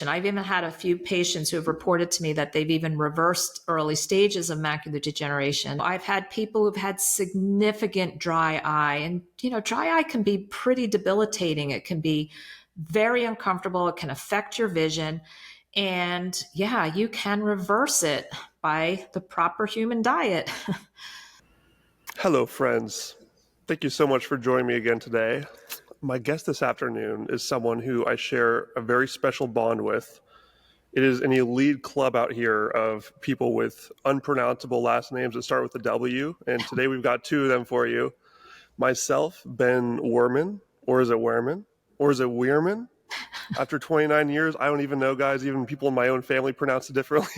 And I've even had a few patients who have reported to me that they've even reversed early stages of macular degeneration. I've had people who've had significant dry eye, and dry eye can be pretty debilitating. It can be very uncomfortable. It can affect your vision. And yeah, you can reverse it by the proper human diet. Hello, friends. Thank you so much for joining me again today. My guest this afternoon is someone who I share a very special bond with. It is an elite club out here of people with unpronounceable last names that start with a W, and today we've got two of them for you. Myself, Ben Wehrman, or is it Wehrman? Or is it Wehrman? After 29 years, I don't even know, guys. Even people in my own family pronounce it differently.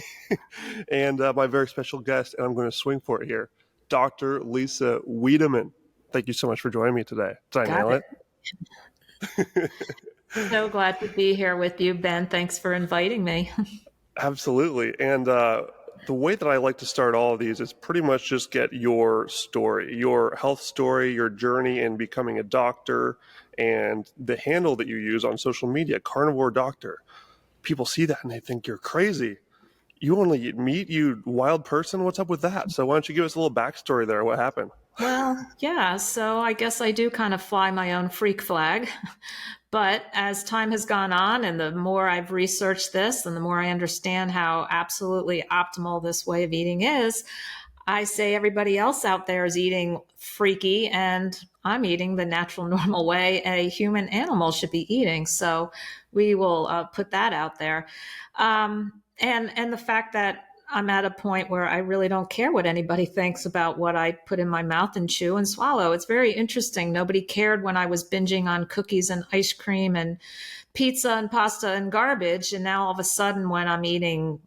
And my very special guest, and I'm going to swing for it here, Dr. Lisa Wiedeman. Thank you so much for joining me today. Did I nail it? So glad to be here with you, Ben. Thanks for inviting me. Absolutely. And the way that I like to start all of these is pretty much just get your story, your health story, your journey in becoming a doctor, and the handle that you use on social media, Carnivore Doctor. People see that and they think you're crazy. You only eat meat, you wild person? What's up with that? So why don't you give us a little backstory there? What happened? Well, yeah, so I guess I do kind of fly my own freak flag. But as time has gone on and the more I've researched this and the more I understand how absolutely optimal this way of eating is, I say everybody else out there is eating freaky and I'm eating the natural, normal way a human animal should be eating. So we will put that out there. And the fact that I'm at a point where I really don't care what anybody thinks about what I put in my mouth and chew and swallow. It's very interesting. Nobody cared when I was binging on cookies and ice cream and pizza and pasta and garbage. And now all of a sudden when I'm eating,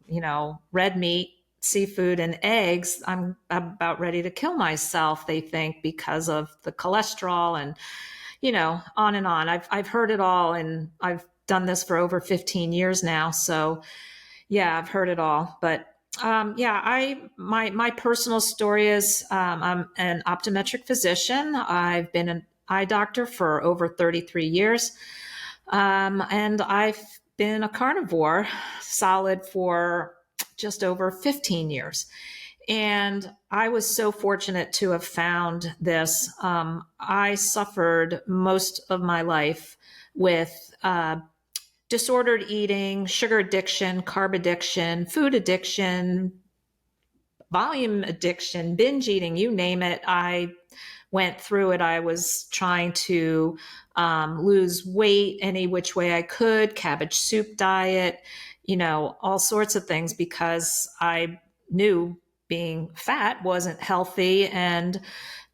red meat, seafood and eggs, I'm about ready to kill myself, they think, because of the cholesterol and, on and on. I've heard it all, and I've done this for over 15 years now. So yeah, I've heard it all. But my personal story is I'm an optometric physician. I've been an eye doctor for over 33 years. And I've been a carnivore solid for just over 15 years. And I was so fortunate to have found this. I suffered most of my life with disordered eating, sugar addiction, carb addiction, food addiction, volume addiction, binge eating, you name it. I went through it. I was trying to lose weight any which way I could, cabbage soup diet, all sorts of things, because I knew being fat wasn't healthy and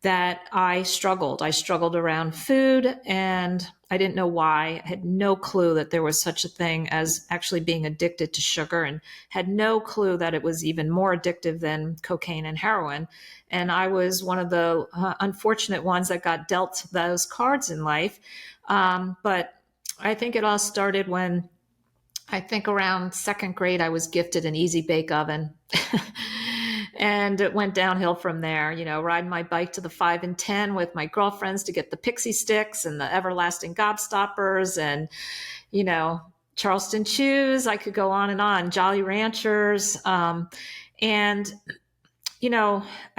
that I struggled. I struggled around food and I didn't know why. I had no clue that there was such a thing as actually being addicted to sugar, and had no clue that it was even more addictive than cocaine and heroin. And I was one of the unfortunate ones that got dealt those cards in life. But I think it all started when, I think around second grade, I was gifted an Easy Bake Oven. And it went downhill from there, riding my bike to the 5 and 10 with my girlfriends to get the pixie sticks and the everlasting gobstoppers and, Charleston Chews. I could go on and on, Jolly Ranchers. And, I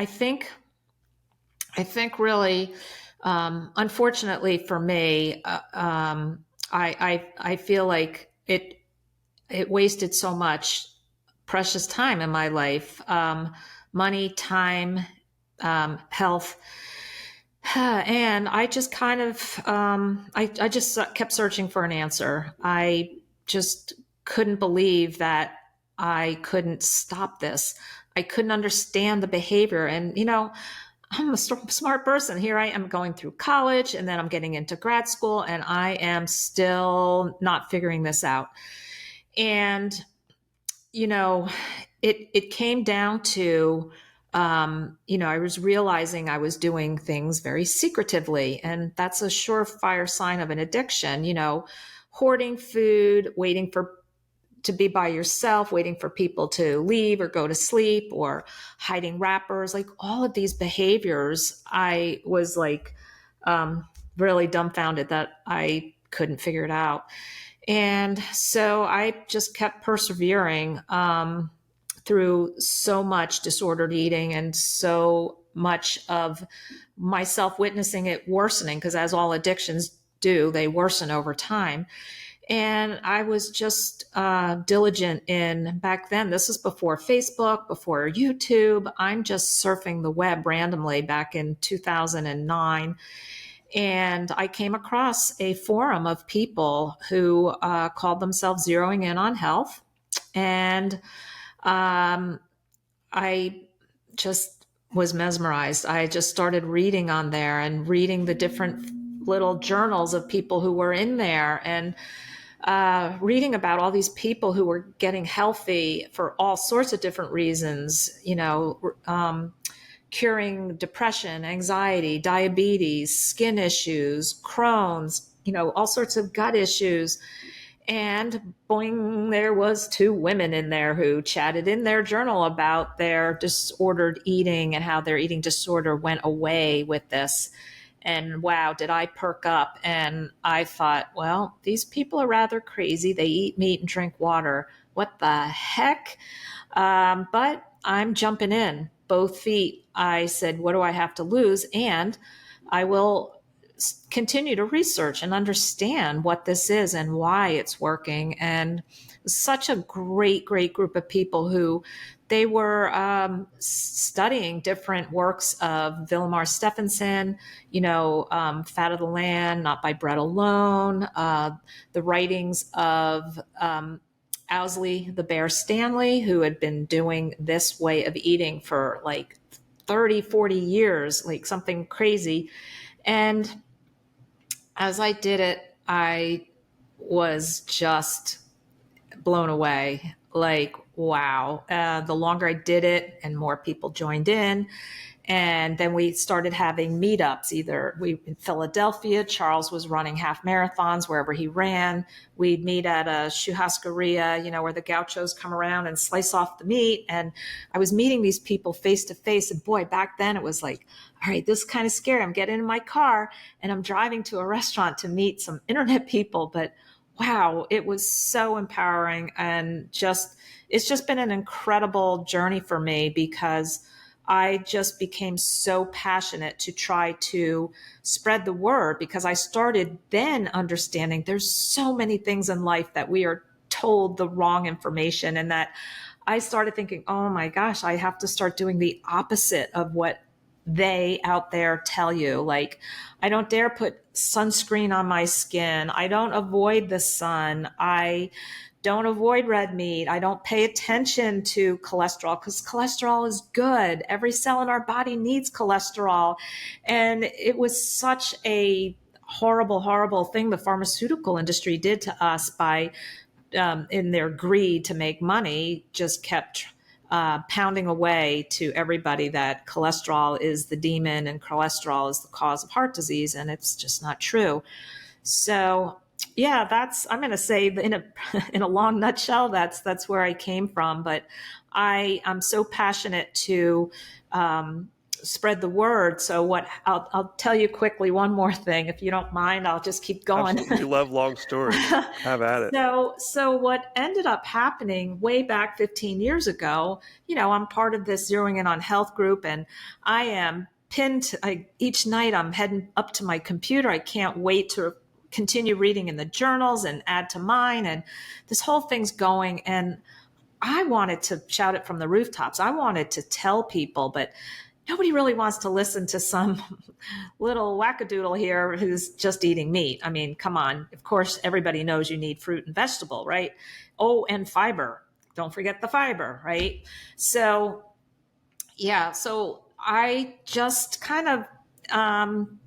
think really, unfortunately for me, I feel like it wasted so much precious time in my life, money, time, health. And I just kind of, I just kept searching for an answer. I just couldn't believe that I couldn't stop this. I couldn't understand the behavior. And, I'm a smart person. Here I am going through college, and then I'm getting into grad school, and I am still not figuring this out. And it came down to, I was realizing I was doing things very secretively, and that's a surefire sign of an addiction, hoarding food, waiting to be by yourself, waiting for people to leave or go to sleep, or hiding wrappers, like all of these behaviors. I was like, really dumbfounded that I couldn't figure it out. And so I just kept persevering through so much disordered eating and so much of myself witnessing it worsening, because as all addictions do, they worsen over time. And I was just diligent in back then. This is before Facebook, before YouTube. I'm just surfing the web randomly back in 2009. And I came across a forum of people who called themselves Zeroing In on Health. And I just was mesmerized. I just started reading on there and reading the different little journals of people who were in there, and reading about all these people who were getting healthy for all sorts of different reasons, curing depression, anxiety, diabetes, skin issues, Crohn's, all sorts of gut issues. And boing, there was two women in there who chatted in their journal about their disordered eating and how their eating disorder went away with this. And wow, did I perk up. And I thought, well, these people are rather crazy. They eat meat and drink water. What the heck? But I'm jumping in both feet. I said, what do I have to lose? And I will continue to research and understand what this is and why it's working. And such a great group of people who they were studying different works of Vilmar Stephenson, Fat of the Land, Not by Bread Alone, the writings of Owsley the Bear Stanley, who had been doing this way of eating for like 30, 40 years, like something crazy. And as I did it, I was just blown away. Like, wow. The longer I did it and more people joined in. And then we started having meetups, in Philadelphia, Charles was running half marathons wherever he ran. We'd meet at a churrascaria, where the gauchos come around and slice off the meat. And I was meeting these people face to face. And boy, back then it was like, all right, this is kind of scary. I'm getting in my car and I'm driving to a restaurant to meet some internet people. But wow, it was so empowering. And it's just been an incredible journey for me, because I just became so passionate to try to spread the word, because I started then understanding there's so many things in life that we are told the wrong information, and that I started thinking, oh my gosh, I have to start doing the opposite of what they out there tell you. Like, I don't dare put sunscreen on my skin. I don't avoid the sun. I don't avoid red meat. I don't pay attention to cholesterol, because cholesterol is good. Every cell in our body needs cholesterol. And it was such a horrible thing the pharmaceutical industry did to us by, in their greed to make money, just kept pounding away to everybody that cholesterol is the demon and cholesterol is the cause of heart disease. And it's just not true. So yeah, I'm going to say in a long nutshell, that's where I came from. But I'm so passionate to spread the word. So I'll tell you quickly one more thing, if you don't mind. I'll just keep going. Absolutely. Love long stories. Have at it. So what ended up happening way back 15 years ago, I'm part of this Zeroing In on Health group, and I am pinned. Each night I'm heading up to my computer. I can't wait to continue reading in the journals and add to mine, and this whole thing's going. And I wanted to shout it from the rooftops. I wanted to tell people, but nobody really wants to listen to some little wackadoodle here who's just eating meat. I mean, come on. Of course, everybody knows you need fruit and vegetable, right? Oh, and fiber. Don't forget the fiber, right? So, yeah. So I just kind of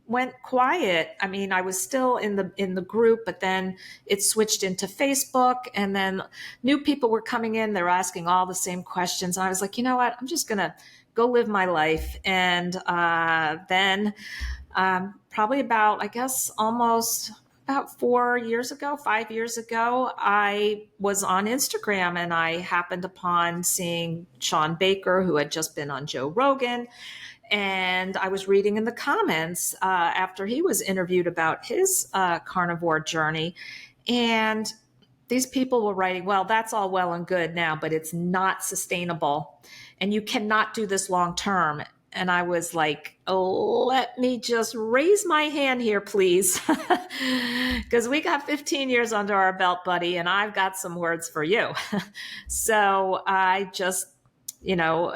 went quiet. I mean, I was still in the group, but then it switched into Facebook, and then new people were coming in. They were asking all the same questions, and I was like, you know what? I'm just gonna go live my life. And then probably about, I guess, almost about 5 years ago, I was on Instagram and I happened upon seeing Sean Baker, who had just been on Joe Rogan. And I was reading in the comments after he was interviewed about his carnivore journey. And these people were writing, well, that's all well and good now, but it's not sustainable. And you cannot do this long term. And I was like, oh, let me just raise my hand here, please. Because we got 15 years under our belt, buddy, and I've got some words for you. So I just,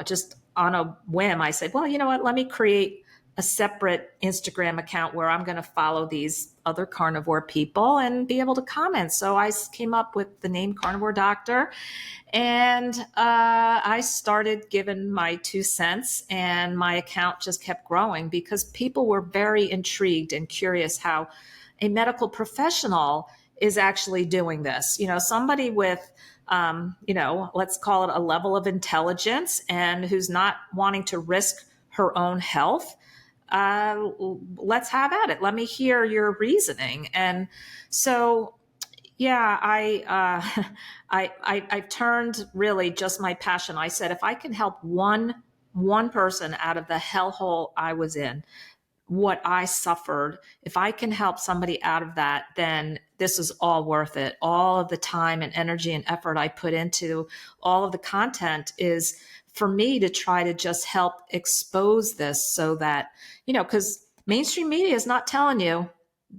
just on a whim, I said, well, you know what, let me create a separate Instagram account where I'm going to follow these other carnivore people and be able to comment. So I came up with the name Carnivore Doctor, and I started giving my 2 cents, and my account just kept growing because people were very intrigued and curious how a medical professional is actually doing this. Somebody with let's call it a level of intelligence and who's not wanting to risk her own health. Let's have at it. Let me hear your reasoning. And so, yeah, I've turned really just my passion. I said, if I can help one person out of the hellhole I was in, what I suffered, if I can help somebody out of that, then this is all worth it. All of the time and energy and effort I put into all of the content is for me to try to just help expose this so that, because mainstream media is not telling you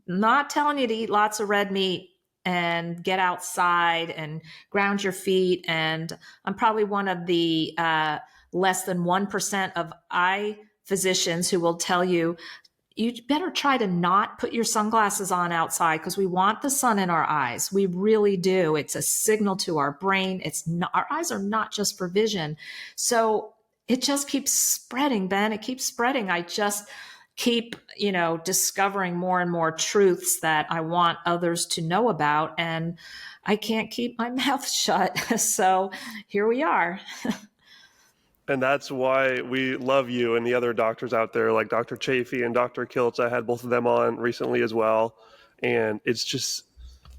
to eat lots of red meat and get outside and ground your feet. And I'm probably one of the less than 1% of eye physicians who will tell you, you better try to not put your sunglasses on outside because we want the sun in our eyes. We really do. It's a signal to our brain. It's not, our eyes are not just for vision. So it just keeps spreading, Ben. It keeps spreading. I just keep, discovering more and more truths that I want others to know about. And I can't keep my mouth shut. So here we are. And that's why we love you and the other doctors out there, like Dr. Chafee and Dr. Kiltz. I had both of them on recently as well. And it's just,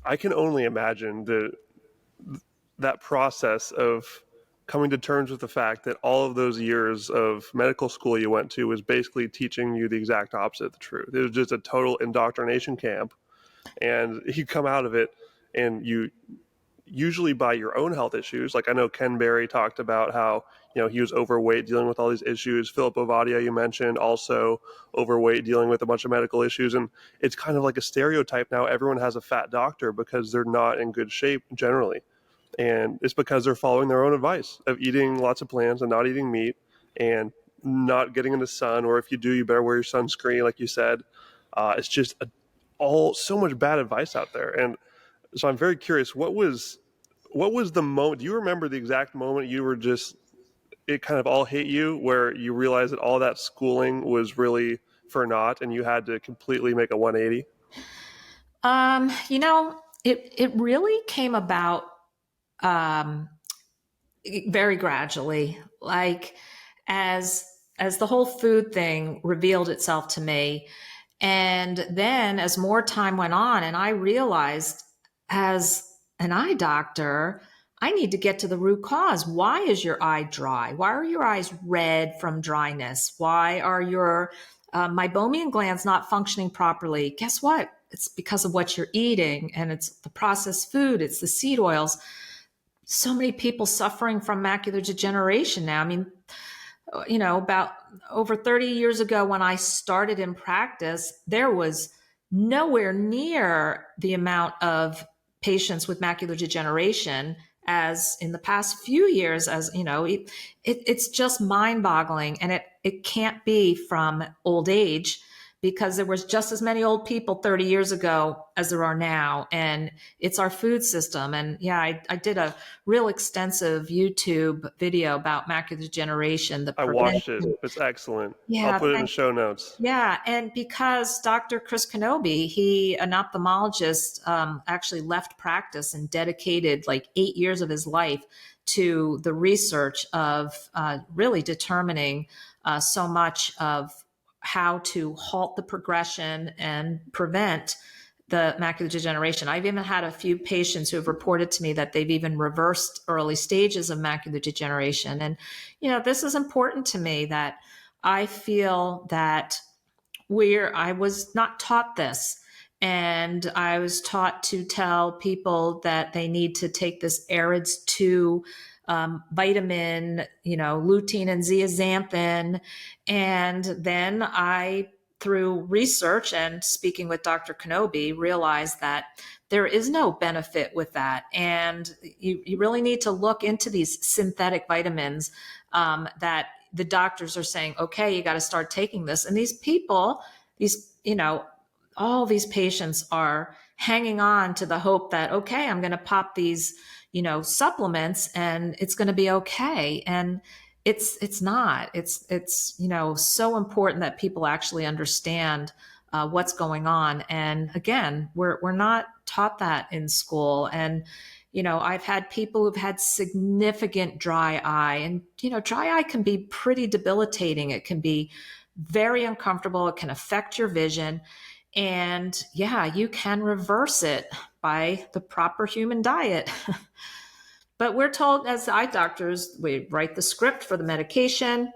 I can only imagine that process of coming to terms with the fact that all of those years of medical school you went to was basically teaching you the exact opposite of the truth. It was just a total indoctrination camp. And you come out of it and you usually by your own health issues. Like I know Ken Berry talked about how, he was overweight dealing with all these issues. Philip Ovadia, you mentioned, also overweight dealing with a bunch of medical issues. And it's kind of like a stereotype now. Everyone has a fat doctor because they're not in good shape generally. And it's because they're following their own advice of eating lots of plants and not eating meat and not getting in the sun. Or if you do, you better wear your sunscreen, like you said. It's just so much bad advice out there. And so I'm very curious, what was the moment, do you remember the exact moment you were just, it kind of all hit you where you realized that all that schooling was really for naught and you had to completely make a 180? It really came about very gradually, like as the whole food thing revealed itself to me. And then as more time went on and I realized as an eye doctor, I need to get to the root cause. Why is your eye dry? Why are your eyes red from dryness? Why are your meibomian glands not functioning properly? Guess what? It's because of what you're eating, and it's the processed food. It's the seed oils. So many people suffering from macular degeneration now. I mean, about over 30 years ago when I started in practice, there was nowhere near the amount of patients with macular degeneration as in the past few years. As it's just mind-boggling, and it can't be from old age, because there was just as many old people 30 years ago as there are now. And it's our food system. And yeah, I did a real extensive YouTube video about macular degeneration. I watched it. It's excellent. Yeah, I'll put it in the show notes. Yeah, and because Dr. Chris Kenobi, an ophthalmologist, actually left practice and dedicated like 8 years of his life to the research of really determining so much of how to halt the progression and prevent the macular degeneration. I've even had a few patients who have reported to me that they've even reversed early stages of macular degeneration. And, this is important to me, that I feel that I was not taught this. And I was taught to tell people that they need to take this AREDS 2 vitamin, lutein and zeaxanthin. And then I, through research and speaking with Dr. Kenobi, realized that there is no benefit with that. And you really need to look into these synthetic vitamins that the doctors are saying, okay, you got to start taking this. And these people, all these patients are hanging on to the hope that, okay, I'm going to pop these, supplements and it's going to be okay. And it's not. It's so important that people actually understand what's going on. And again, we're not taught that in school. And I've had people who've had significant dry eye, and dry eye can be pretty debilitating. It can be very uncomfortable. It can affect your vision. And yeah, you can reverse it by the proper human diet. But we're told as eye doctors, we write the script for the medication.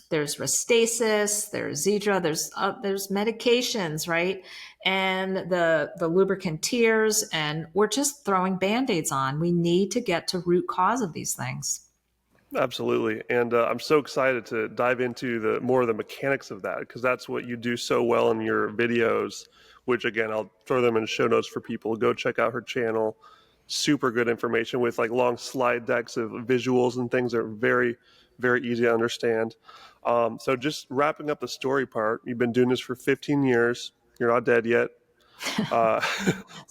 There's Restasis, there's Zedra, there's medications, right? And the lubricant tears, and we're just throwing Band-Aids on. We need to get to root cause of these things. Absolutely. And I'm so excited to dive into the more of the mechanics of that, because that's what you do so well in your videos, which again, I'll throw them in show notes for people. Go check out her channel. Super good information with like long slide decks of visuals and things that are very, very easy to understand. So just wrapping up the story part, you've been doing this for 15 years. You're not dead yet.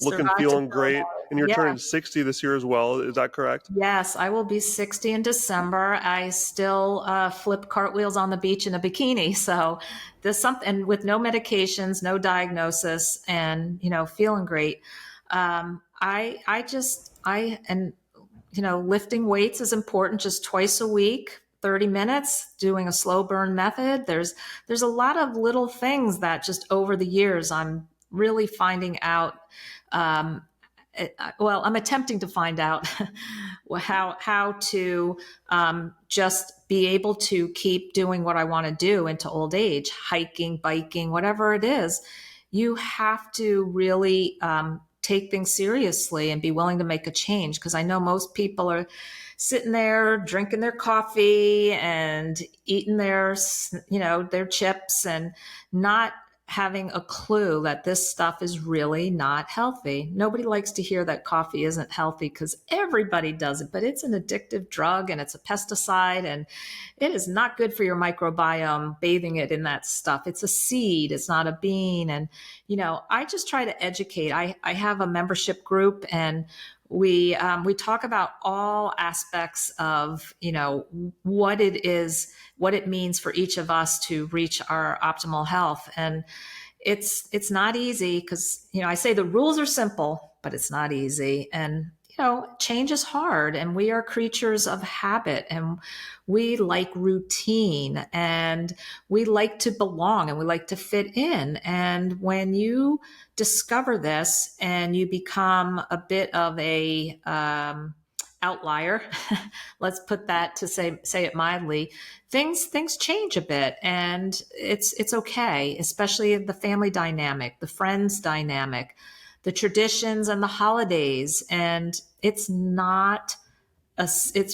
Looking, feeling great. And you're turning 60 this year as well. Is that correct? Yes, I will be 60 in December. I still flip cartwheels on the beach in a bikini. So there's something with no medications, no diagnosis, and, feeling great. Lifting weights is important, just twice a week, 30 minutes, doing a slow burn method. There's a lot of little things that just over the years I'm really finding out. I'm attempting to find out how to just be able to keep doing what I want to do into old age, hiking, biking, whatever it is. You have to really take things seriously and be willing to make a change, because I know most people are sitting there drinking their coffee and eating their chips and not having a clue that this stuff is really not healthy. Nobody likes to hear that coffee isn't healthy because everybody does it, but it's an addictive drug and it's a pesticide and it is not good for your microbiome bathing it in that stuff. It's a seed, it's not a bean. And, I just try to educate. I have a membership group, and we talk about all aspects of, what it is, what it means for each of us to reach our optimal health. And it's not easy because, I say the rules are simple, but it's not easy. And, change is hard, and we are creatures of habit, and we like routine, and we like to belong, and we like to fit in. And when you discover this and you become a bit of a outlier, let's put that to say it mildly, things change a bit, and it's okay, especially the family dynamic, the friends dynamic, the traditions and the holidays. And it's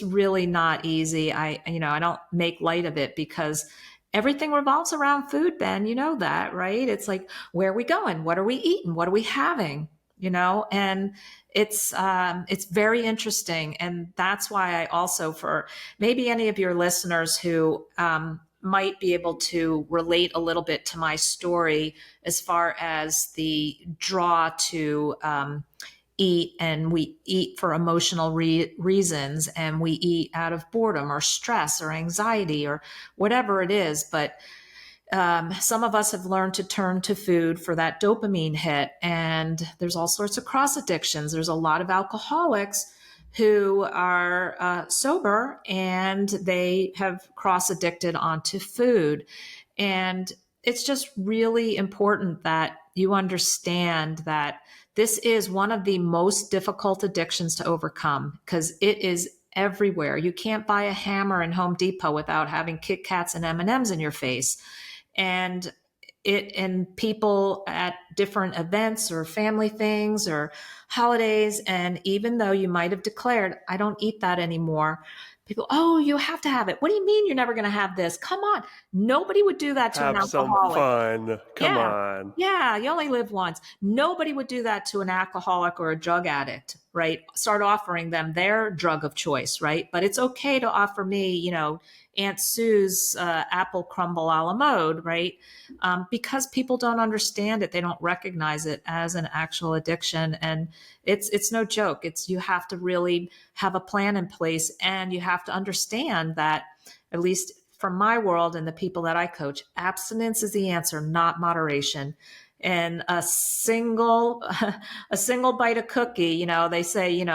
really not easy. I don't make light of it because everything revolves around food, Ben. You know that, right? It's like, where are we going? What are we eating? What are we having? And it's very interesting. And that's why I also, for maybe any of your listeners who might be able to relate a little bit to my story as far as the draw to eat, and we eat for emotional reasons, and we eat out of boredom or stress or anxiety or whatever it is. But some of us have learned to turn to food for that dopamine hit, and there's all sorts of cross addictions. There's a lot of alcoholics who are sober, and they have cross addicted onto food. And it's just really important that you understand that this is one of the most difficult addictions to overcome, because it is everywhere. You can't buy a hammer in Home Depot without having Kit Kats and M&Ms in your face. And it in people at different events or family things or holidays. And even though you might have declared, I don't eat that anymore, people, oh, you have to have it. What do you mean you're never going to have this? Come on. Nobody would do that to an Have some alcoholic. fun. Come Yeah. on. Yeah. You only live once. Nobody would do that to an alcoholic or a drug addict, right? Start offering them their drug of choice, right? But it's okay to offer me, Aunt Sue's apple crumble a la mode, right? Because people don't understand it. They don't recognize it as an actual addiction. And it's no joke. You have to really have a plan in place, and you have to understand that, at least from my world and the people that I coach, abstinence is the answer, not moderation. And a single bite of cookie, they say,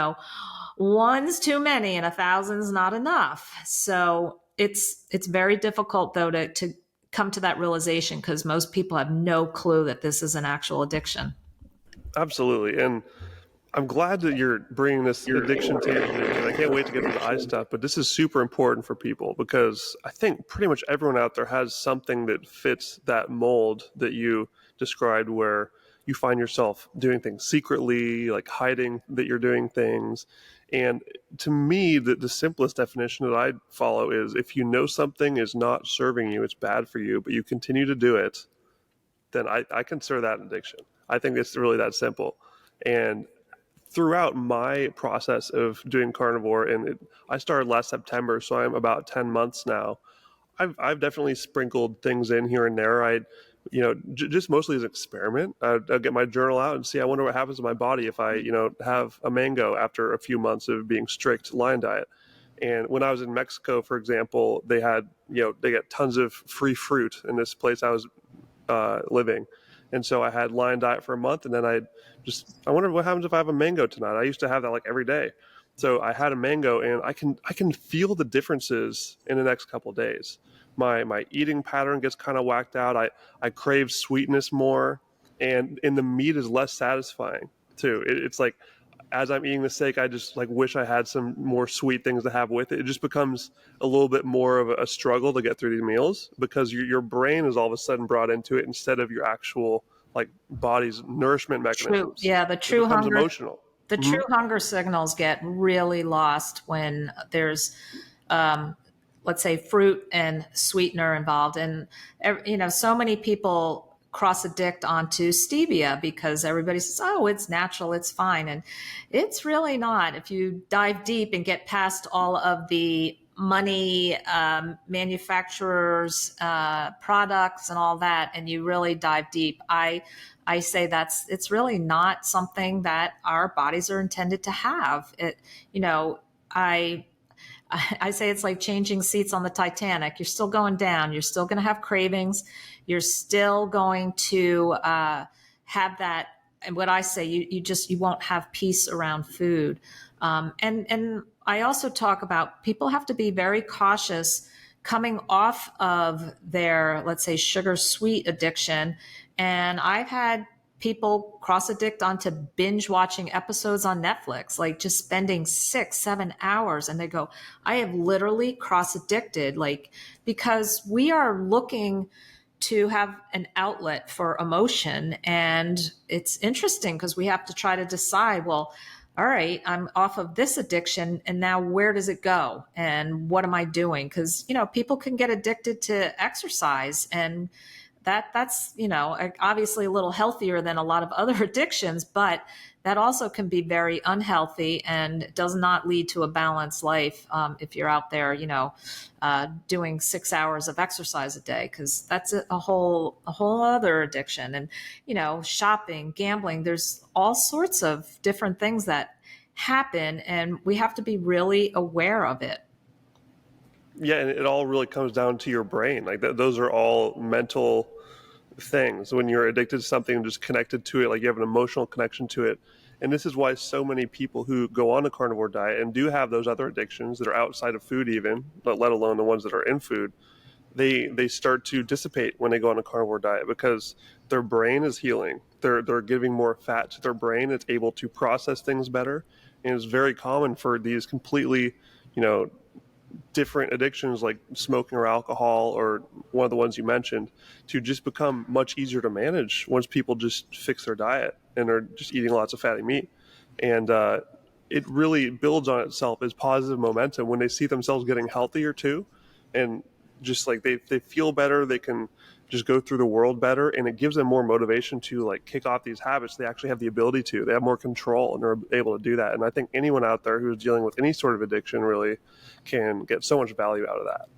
one's too many and 1,000's not enough. So it's very difficult though to come to that realization, because most people have no clue that this is an actual addiction. Absolutely. And I'm glad that you're bringing this addiction table here, because I can't wait to get to the eye stuff. But this is super important for people, because I think pretty much everyone out there has something that fits that mold that you described, where you find yourself doing things secretly, like hiding that you're doing things. And to me, the simplest definition that I follow is, if you know something is not serving you, it's bad for you, but you continue to do it, then I consider that an addiction. I think it's really that simple. And throughout my process of doing carnivore, and I started last September, so I'm about 10 months now. I've definitely sprinkled things in here and there. Just mostly as an experiment. I'll get my journal out and see, I wonder what happens to my body if I, have a mango after a few months of being strict lion diet. And when I was in Mexico, for example, they get tons of free fruit in this place I was living. And so I had lion diet for a month, and then I wonder what happens if I have a mango tonight. I used to have that like every day. So I had a mango, and I can feel the differences in the next couple of days. My eating pattern gets kind of whacked out. I crave sweetness more, and the meat is less satisfying too. It's like, as I'm eating the steak, I just like wish I had some more sweet things to have with it. It just becomes a little bit more of a struggle to get through these meals, because your brain is all of a sudden brought into it instead of your actual like body's nourishment True. mechanisms. Yeah. It becomes emotional. The true hunger signals get really lost when there's, let's say, fruit and sweetener involved. And, so many people cross addict onto stevia because everybody says, oh, it's natural, it's fine. And it's really not. If you dive deep and get past all of the money, manufacturers, products and all that, and you really dive deep, I say it's really not something that our bodies are intended to have. I say it's like changing seats on the Titanic. You're still going down. You're still going to have cravings. You're still going to have that. And what I say, you won't have peace around food. And I also talk about, people have to be very cautious coming off of their, let's say, sugar sweet addiction. And I've had people cross addict onto binge watching episodes on Netflix, like just spending 6-7 hours. And they go, I have literally cross addicted, like, because we are looking to have an outlet for emotion. And it's interesting because we have to try to decide, well, all right, I'm off of this addiction, and now where does it go? And what am I doing? Because, people can get addicted to exercise, and that's obviously a little healthier than a lot of other addictions, but that also can be very unhealthy and does not lead to a balanced life if you're out there doing 6 hours of exercise a day, because that's a whole other addiction. And shopping, gambling, there's all sorts of different things that happen, and we have to be really aware of it. Yeah, and it all really comes down to your brain. Like those are all mental things. When you're addicted to something and just connected to it, like you have an emotional connection to it. And this is why so many people who go on a carnivore diet and do have those other addictions that are outside of food, even, let alone the ones that are in food, they start to dissipate when they go on a carnivore diet, because their brain is healing. They're giving more fat to their brain. It's able to process things better. And it's very common for these completely, different addictions like smoking or alcohol or one of the ones you mentioned to just become much easier to manage once people just fix their diet and are just eating lots of fatty meat. And it really builds on itself as positive momentum when they see themselves getting healthier too. And just like they feel better, they can just go through the world better, and it gives them more motivation to like kick off these habits. They actually have the ability to, they have more control and they're able to do that. And I think anyone out there who's dealing with any sort of addiction really can get so much value out of that.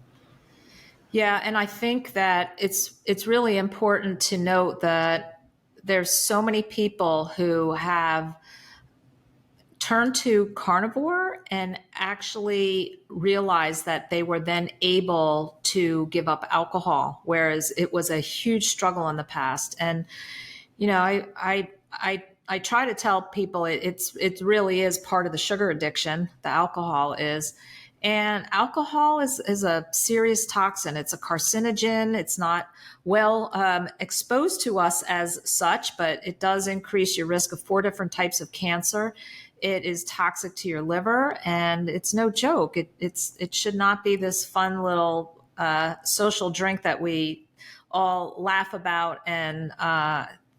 Yeah, and I think that it's really important to note that there's so many people who have turned to carnivore and actually realized that they were then able to give up alcohol, whereas it was a huge struggle in the past. And I try to tell people it really is part of the sugar addiction. The alcohol is, and alcohol is a serious toxin. It's a carcinogen. It's not well exposed to us as such, but it does increase your risk of 4 different types of cancer. It is toxic to your liver, and it's no joke. It should not be this fun little social drink that we all laugh about and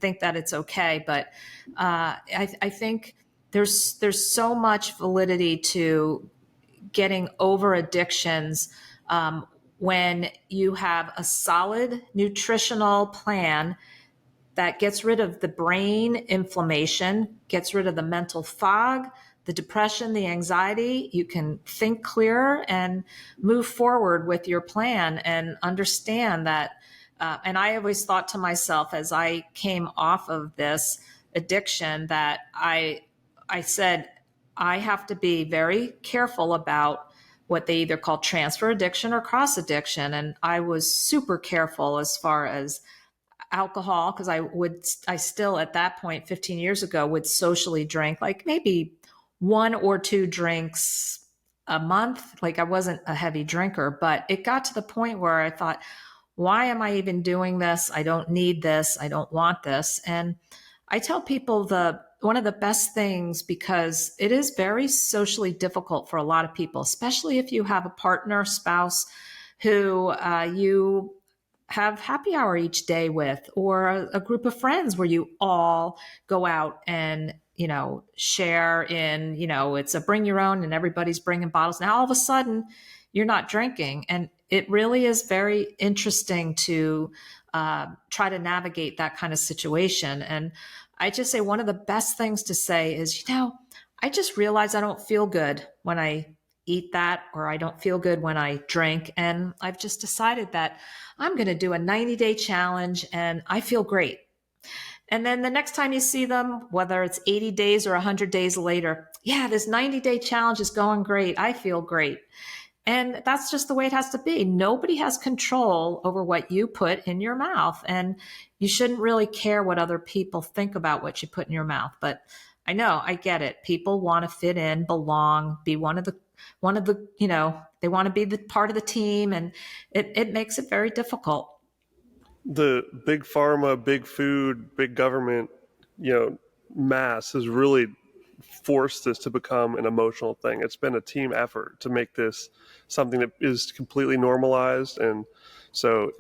think that it's okay. But I think there's so much validity to getting over addictions when you have a solid nutritional plan that gets rid of the brain inflammation, gets rid of the mental fog, the depression, the anxiety. You can think clearer and move forward with your plan and understand that. And I always thought to myself as I came off of this addiction that I said, I have to be very careful about what they either call transfer addiction or cross addiction. And I was super careful as far as alcohol, because I still at that point 15 years ago would socially drink like maybe 1 or 2 drinks a month. Like I wasn't a heavy drinker, but it got to the point where I thought, why am I even doing this? I don't need this. I don't want this. And I tell people one of the best things, because it is very socially difficult for a lot of people, especially if you have a partner, spouse who you have happy hour each day with, or a group of friends where you all go out and share in, it's a bring your own and everybody's bringing bottles. Now all of a sudden you're not drinking, and it really is very interesting to try to navigate that kind of situation. And I just say one of the best things to say is, I just realized I don't feel good when I eat that, or I don't feel good when I drink. And I've just decided that I'm going to do a 90-day challenge and I feel great. And then the next time you see them, whether it's 80 days or 100 days later, yeah, this 90-day challenge is going great. I feel great. And that's just the way it has to be. Nobody has control over what you put in your mouth. And you shouldn't really care what other people think about what you put in your mouth. But I know, I get it. People want to fit in, belong, be one of the, they want to be the part of the team. And it makes it very difficult. The big pharma, big food, big government, mass has really forced this to become an emotional thing. It's been a team effort to make this something that is completely normalized, and so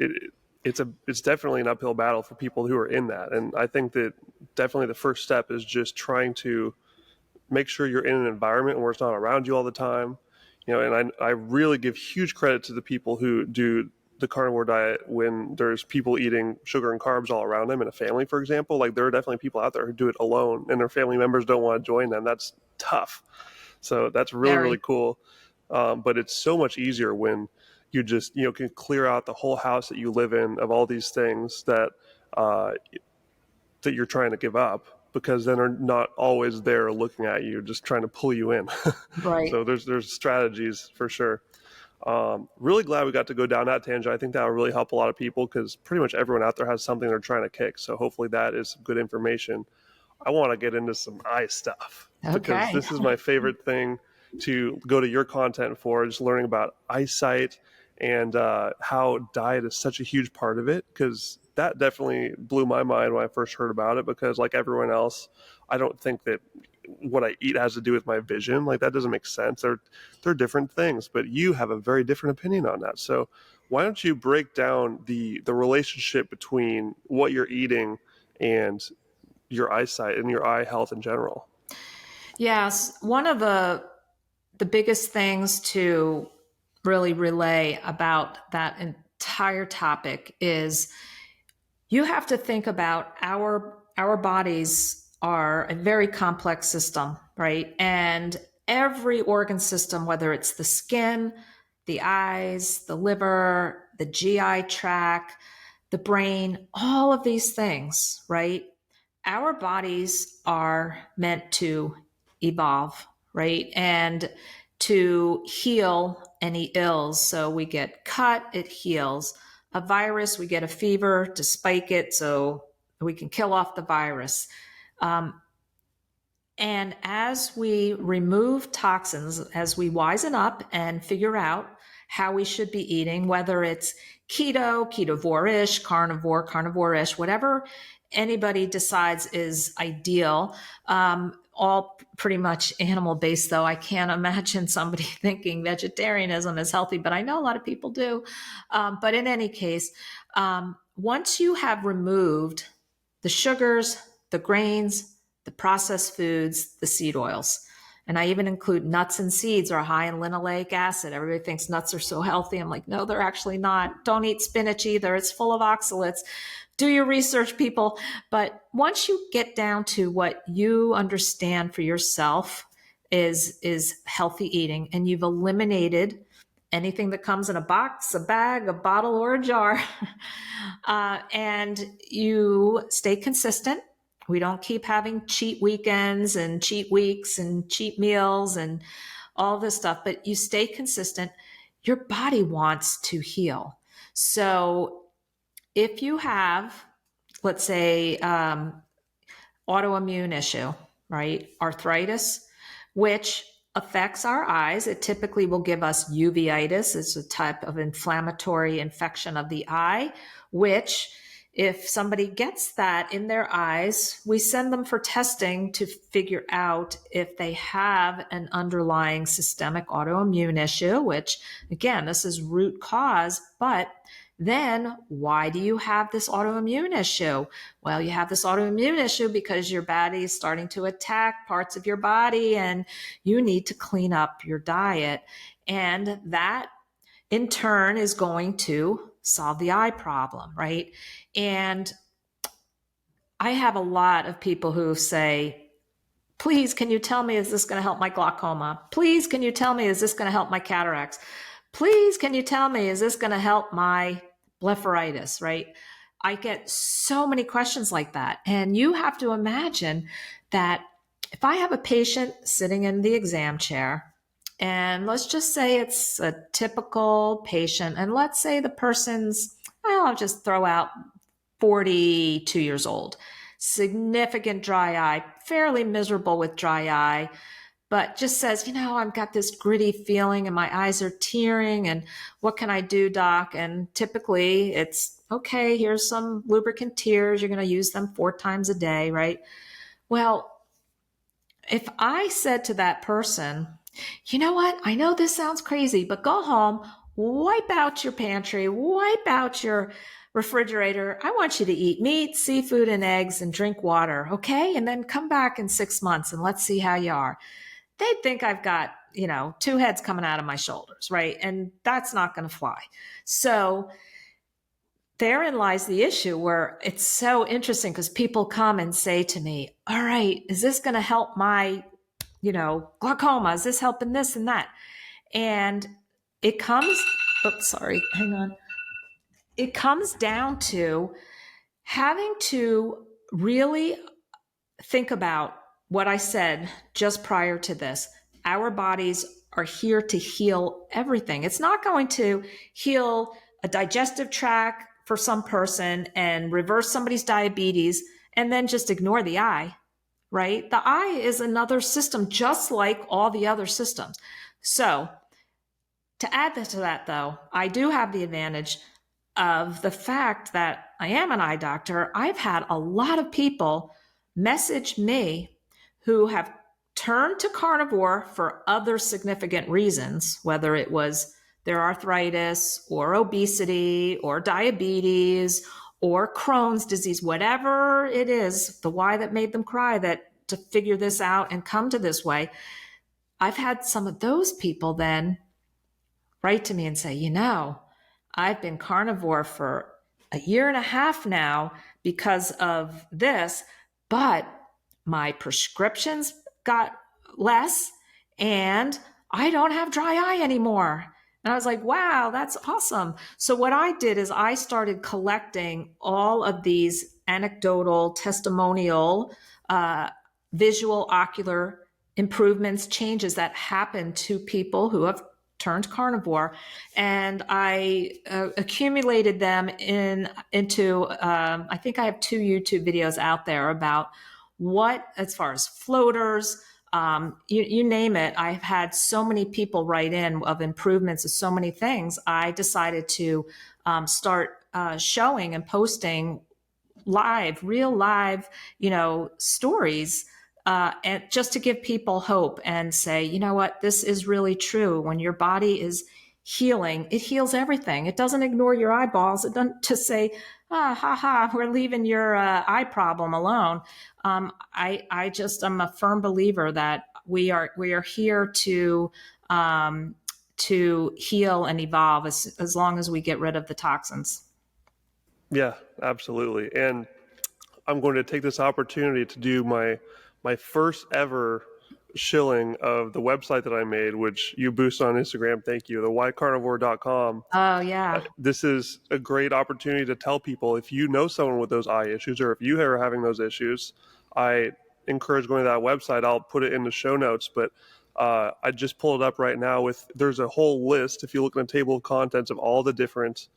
it's definitely an uphill battle for people who are in that. And I think that definitely the first step is just trying to make sure you're in an environment where it's not around you all the time. And I really give huge credit to the people who do the carnivore diet when there's people eating sugar and carbs all around them in a family, for example. Like there are definitely people out there who do it alone and their family members don't want to join them. That's tough. So that's really, Very. really cool. But it's so much easier when you just, can clear out the whole house that you live in of all these things that you're trying to give up, because then they're not always there looking at you, just trying to pull you in. Right. So there's strategies for sure. Really glad we got to go down that tangent. I think that will really help a lot of people, because pretty much everyone out there has something they're trying to kick. So hopefully that is good information. I want to get into some eye stuff, because Okay. this is my favorite thing to go to your content for, just learning about eyesight and how diet is such a huge part of it, because that definitely blew my mind when I first heard about it, because like everyone else, I don't think that what I eat has to do with my vision. Like, that doesn't make sense. They're different things, but you have a very different opinion on that. So why don't you break down the relationship between what you're eating and your eyesight and your eye health in general? Yes, one of the biggest things to really relay about that entire topic is you have to think about our bodies are a very complex system, right? And every organ system, whether it's the skin, the eyes, the liver, the GI tract, the brain, all of these things, right? Our bodies are meant to evolve, right? And to heal any ills. So we get cut, it heals. A virus, we get a fever to spike it so we can kill off the virus. And as we remove toxins, as we wisen up and figure out how we should be eating, whether it's keto, ketovore-ish, carnivore, carnivore-ish, whatever anybody decides is ideal, all pretty much animal-based, though. I can't imagine somebody thinking vegetarianism is healthy, but I know a lot of people do. But in any case, once you have removed the sugars, the grains, the processed foods, the seed oils. And I even include nuts and seeds are high in linoleic acid. Everybody thinks nuts are so healthy. I'm like, no, they're actually not. Don't eat spinach either. It's full of oxalates. Do your research, people. But once you get down to what you understand for yourself is healthy eating, and you've eliminated anything that comes in a box, a bag, a bottle, or a jar, and you stay consistent. We don't keep having cheat weekends and cheat weeks and cheat meals and all this stuff, but you stay consistent. Your body wants to heal. So if you have, let's say, autoimmune issue, right? Arthritis, which affects our eyes. It typically will give us uveitis. It's a type of inflammatory infection of the eye, which if somebody gets that in their eyes, we send them for testing to figure out if they have an underlying systemic autoimmune issue, which again, this is root cause, but then why do you have this autoimmune issue? Well, you have this autoimmune issue because your body is starting to attack parts of your body and you need to clean up your diet. And that in turn is going to solve the eye problem, right? And I have a lot of people who say, please, can you tell me, is this going to help my glaucoma? Please, can you tell me, is this going to help my cataracts? Please, can you tell me, is this going to help my blepharitis, right? I get so many questions like that. And you have to imagine that if I have a patient sitting in the exam chair, and let's just say it's a typical patient, and let's say the person's, I'll just throw out 42 years old, significant dry eye, fairly miserable with dry eye, but just says, I've got this gritty feeling and my eyes are tearing and what can I do, doc? And typically it's, okay, here's some lubricant tears. You're going to use them 4 times a day, right? Well, if I said to that person, you know what? I know this sounds crazy, but go home, wipe out your pantry, wipe out your refrigerator. I want you to eat meat, seafood, and eggs and drink water, okay? And then come back in 6 months and let's see how you are. They'd think I've got, 2 heads coming out of my shoulders, right? And that's not going to fly. So therein lies the issue where it's so interesting because people come and say to me, all right, is this going to help my, glaucoma? Is this helping this and that? And it comes, hang on. It comes down to having to really think about what I said just prior to this. Our bodies are here to heal everything. It's not going to heal a digestive tract for some person and reverse somebody's diabetes and then just ignore the eye, right? The eye is another system just like all the other systems. So to add to that though, I do have the advantage. of the fact that I am an eye doctor, I've had a lot of people message me who have turned to carnivore for other significant reasons, whether it was their arthritis or obesity or diabetes or Crohn's disease, whatever it is, the why that made them cry, that to figure this out and come to this way. I've had some of those people then write to me and say, I've been carnivore for a year and a half now because of this, but my prescriptions got less and I don't have dry eye anymore. And I was like, wow, that's awesome. So what I did is I started collecting all of these anecdotal, testimonial, visual, ocular improvements, changes that happen to people who have turned carnivore, and I accumulated them into I think I have 2 YouTube videos out there about what, as far as floaters, you name it. I've had so many people write in of improvements of so many things. I decided to start showing and posting real live, stories, and just to give people hope and say, you know what, this is really true. When your body is healing, it heals everything. It doesn't ignore your eyeballs. It doesn't just say, we're leaving your eye problem alone. I'm a firm believer that we are here to heal and evolve as long as we get rid of the toxins. Yeah, absolutely. And I'm going to take this opportunity to do my first ever shilling of the website that I made, which you boost on Instagram. Thank you. The whycarnivore.com. Oh, yeah. This is a great opportunity to tell people, if you know someone with those eye issues, or if you are having those issues, I encourage going to that website. I'll put it in the show notes, but I just pulled it up right now. There's a whole list, if you look in the table of contents, of all the different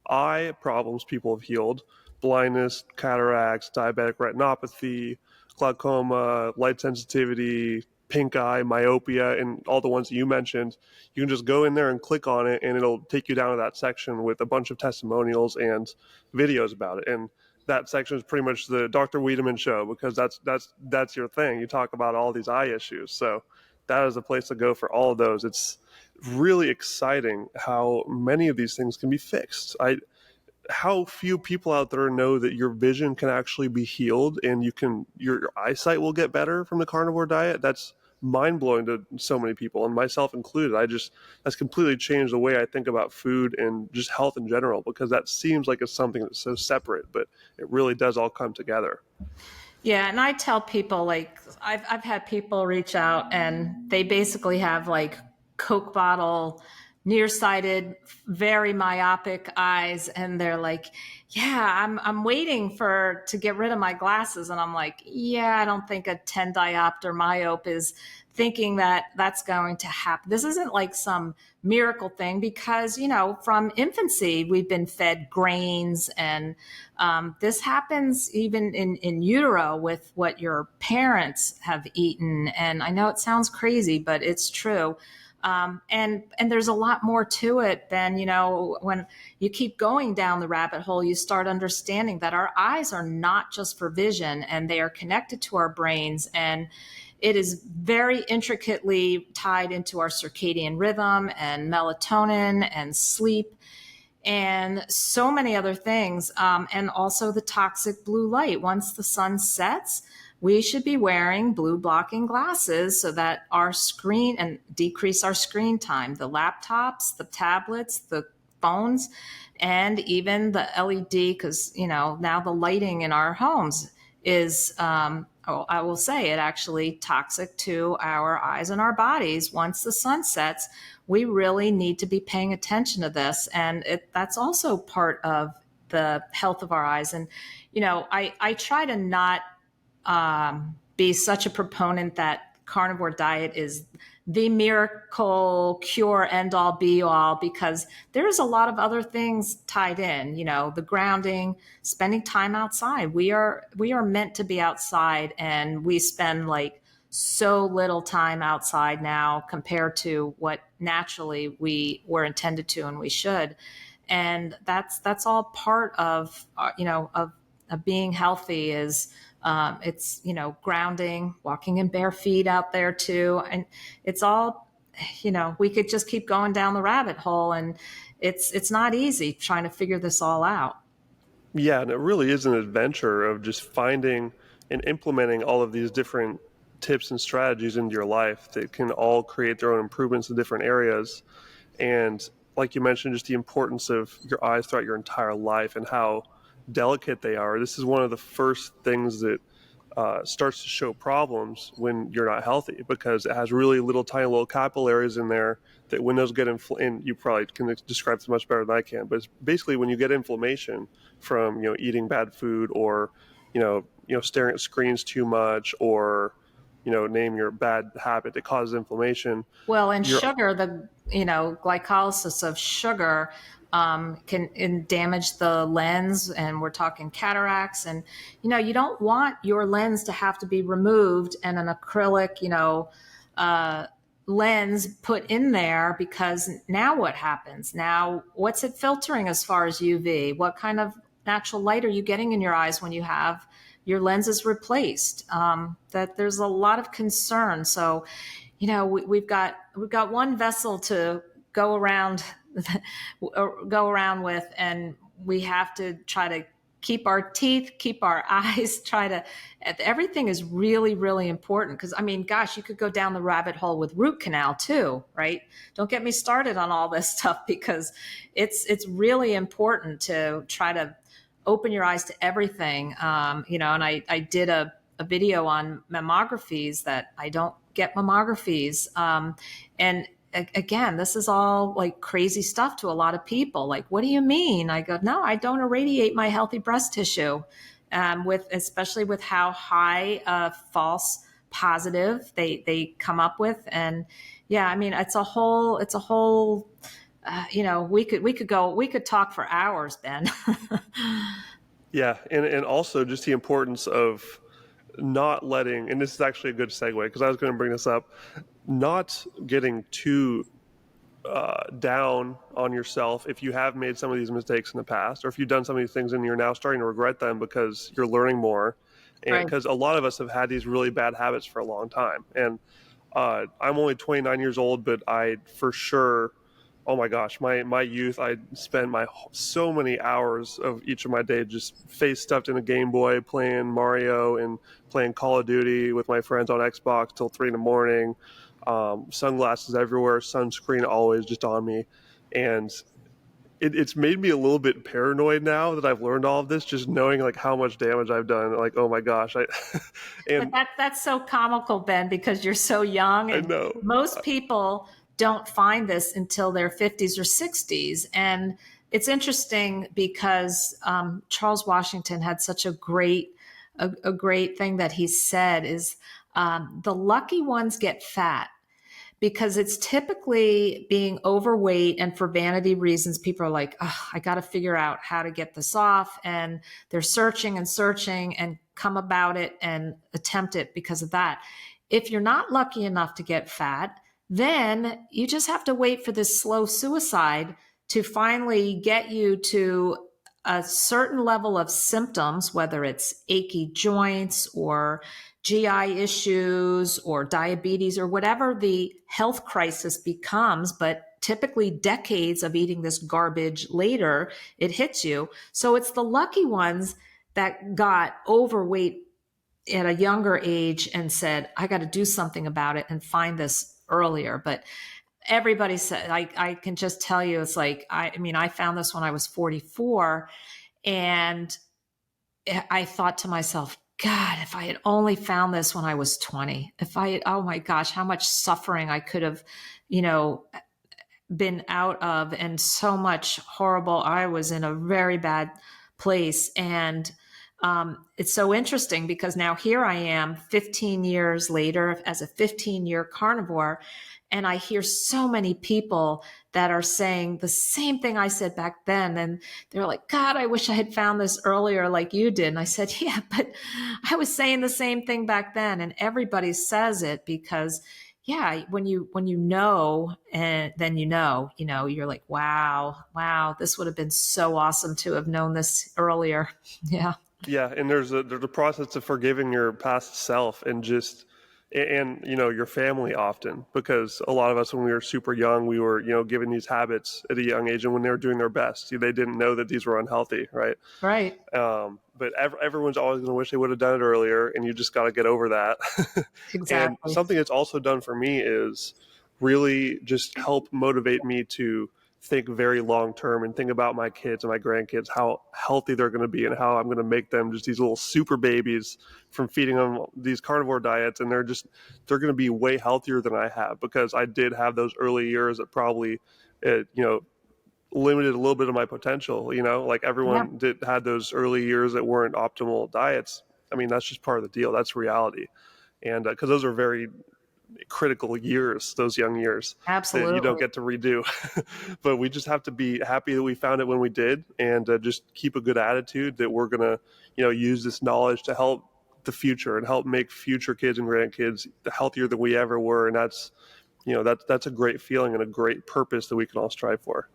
eye problems people have healed: blindness, cataracts, diabetic retinopathy, glaucoma, light sensitivity, pink eye, myopia, and all the ones that you mentioned. You can just go in there and click on it, and it'll take you down to that section with a bunch of testimonials and videos about it. And that section is pretty much the Dr. Wiedeman show, because that's your thing. You talk about all these eye issues. So that is the place to go for all of those. It's really exciting how many of these things can be fixed. How few people out there know that your vision can actually be healed, and your eyesight will get better from the carnivore diet. That's mind-blowing to so many people, and myself included. That's completely changed the way I think about food and just health in general, because that seems like it's something that's so separate, but it really does all come together. Yeah, and I tell people, like, I've had people reach out and they basically have like Coke bottle, nearsighted, very myopic eyes, and they're like, "Yeah, I'm waiting to get rid of my glasses," and I'm like, "Yeah, I don't think a 10 diopter myope is thinking that that's going to happen. This isn't like some miracle thing, because from infancy we've been fed grains, and this happens even in utero with what your parents have eaten. And I know it sounds crazy, but it's true. And there's a lot more to it than, when you keep going down the rabbit hole, you start understanding that our eyes are not just for vision, and they are connected to our brains. And it is very intricately tied into our circadian rhythm and melatonin and sleep and so many other things. And also the toxic blue light. Once the sun sets, we should be wearing blue blocking glasses so that our screen, and decrease our screen time. The laptops, the tablets, the phones, and even the LED, because, now the lighting in our homes is, I will say, it actually toxic to our eyes and our bodies. Once the sun sets, we really need to be paying attention to this. And that's also part of the health of our eyes. And, I try to not be such a proponent that carnivore diet is the miracle cure, end all be all, because there's a lot of other things tied in, the grounding, spending time outside. We are meant to be outside, and we spend like so little time outside now compared to what naturally we were intended to, and we should. And that's all part of, of being healthy is, it's, grounding, walking in bare feet out there too. And it's all, we could just keep going down the rabbit hole, and it's not easy trying to figure this all out. Yeah, and it really is an adventure of just finding and implementing all of these different tips and strategies into your life that can all create their own improvements in different areas. And like you mentioned, just the importance of your eyes throughout your entire life and how delicate they are. This is one of the first things that starts to show problems when you're not healthy, because it has really little tiny little capillaries in there that when those get and you probably can describe this much better than I can, but it's basically when you get inflammation from eating bad food, or staring at screens too much, or name your bad habit that causes inflammation. Well, and You're sugar, the glycolysis of sugar can damage the lens, and we're talking cataracts. And you don't want your lens to have to be removed and an acrylic, lens put in there, because now what happens? Now, what's it filtering as far as UV? What kind of natural light are you getting in your eyes when you have your lenses replaced? That there's a lot of concern. So we've got one vessel to go around with, and we have to try to keep our teeth, keep our eyes, everything is really, really important. Because gosh, you could go down the rabbit hole with root canal too, right? Don't get me started on all this stuff, because it's really important to try to open your eyes to everything. And I did a video on mammographies, that I don't get mammographies. And again, this is all like crazy stuff to a lot of people. Like, what do you mean? I go, no, I don't irradiate my healthy breast tissue. Especially with how high false positive they come up with. And yeah, it's a whole, we could talk for hours, Ben. Yeah, and also just the importance of not letting, and this is actually a good segue because I was going to bring this up, not getting too down on yourself if you have made some of these mistakes in the past, or if you've done some of these things and you're now starting to regret them because you're learning more. And Right. because a lot of us have had these really bad habits for a long time. And I'm only 29 years old, but I for sure, oh my gosh, my youth, I spent so many hours of each of my days just face stuffed in a Game Boy, playing Mario and playing Call of Duty with my friends on Xbox till 3 a.m. Sunglasses everywhere, sunscreen always just on me. And it's made me a little bit paranoid now that I've learned all of this, just knowing like how much damage I've done. Like, oh my gosh. But that's so comical, Ben, because you're so young, I and know. most people don't find this until their 50s or 60s. And it's interesting because Charles Washington had such a great thing that he said is, the lucky ones get fat, because it's typically being overweight, and for vanity reasons, people are like, oh, I got to figure out how to get this off. And they're searching and searching and come about it and attempt it because of that. If you're not lucky enough to get fat, then you just have to wait for this slow suicide to finally get you to a certain level of symptoms, whether it's achy joints or GI issues or diabetes or whatever the health crisis becomes. But typically decades of eating this garbage later, it hits you. So it's the lucky ones that got overweight at a younger age and said, I got to do something about it and find this earlier. But everybody said, I can just tell you, it's like, I found this when I was 44, and I thought to myself, God, if I had only found this when I was 20, oh my gosh, how much suffering I could have, been out of, and so much horrible. I was in a very bad place. And it's so interesting because now here I am 15 years later as a 15-year carnivore. And I hear so many people that are saying the same thing I said back then. And they're like, God, I wish I had found this earlier like you did. And I said, yeah, but I was saying the same thing back then. And everybody says it because, yeah, when you know, and then you're like, wow, this would have been so awesome to have known this earlier. Yeah. Yeah, and there's a process of forgiving your past self and just and your family often, because a lot of us when we were super young we were given these habits at a young age, and when they were doing their best they didn't know that these were unhealthy, right? Right. But everyone's always going to wish they would have done it earlier, and you just got to get over that. And Exactly. something that's also done for me is really just help motivate me to think very long term and think about my kids and my grandkids, how healthy they're going to be, and how I'm going to make them just these little super babies from feeding them these carnivore diets. And they're going to be way healthier than I have, because I did have those early years that probably, limited a little bit of my potential. Like Yeah. everyone had those early years that weren't optimal diets. I mean, that's just part of the deal. That's reality. And because those are very critical years, those young years that you don't Absolutely. get to redo. But we just have to be happy that we found it when we did, and just keep a good attitude that we're going to, use this knowledge to help the future and help make future kids and grandkids healthier than we ever were. And that's a great feeling and a great purpose that we can all strive for.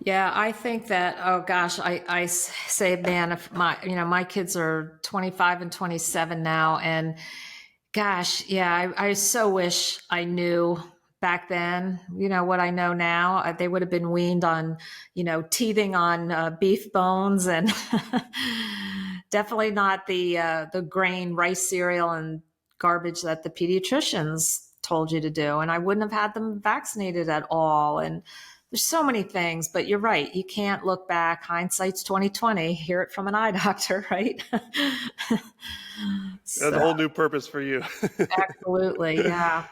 Yeah, I think that, oh gosh, I say, man, if my kids are 25 and 27 now, and gosh, yeah, I so wish I knew back then, what I know now. They would have been weaned on, teething on beef bones, and definitely not the grain rice cereal and garbage that the pediatricians told you to do. And I wouldn't have had them vaccinated at all. And there's so many things, but you're right. You can't look back. Hindsight's 2020. Hear it from an eye doctor, right? That's a So whole new purpose for you. absolutely, yeah.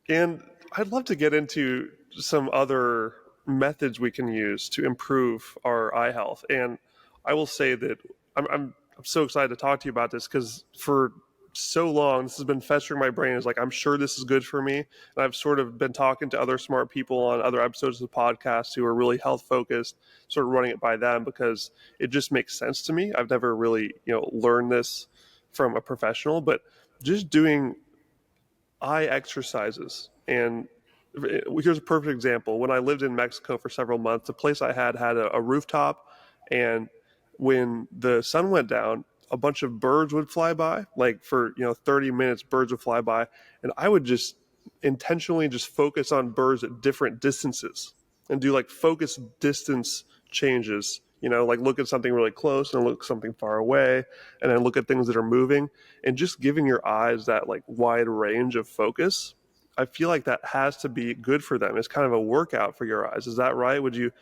And I'd love to get into some other methods we can use to improve our eye health. And I will say that I'm so excited to talk to you about this, because for so long this has been festering in my brain. Is like, I'm sure this is good for me, and I've sort of been talking to other smart people on other episodes of the podcast who are really health focused, sort of running it by them, because it just makes sense to me. I've never really learned this from a professional, but just doing eye exercises. And here's a perfect example. When I lived in Mexico for several months, the place I had a rooftop, and when the sun went down, a bunch of birds would fly by. Like for 30 minutes, birds would fly by, and I would just intentionally just focus on birds at different distances and do like focus distance changes. Like look at something really close and look at something far away, and then look at things that are moving, and just giving your eyes that like wide range of focus. I feel like that has to be good for them. It's kind of a workout for your eyes. Is that right? Would you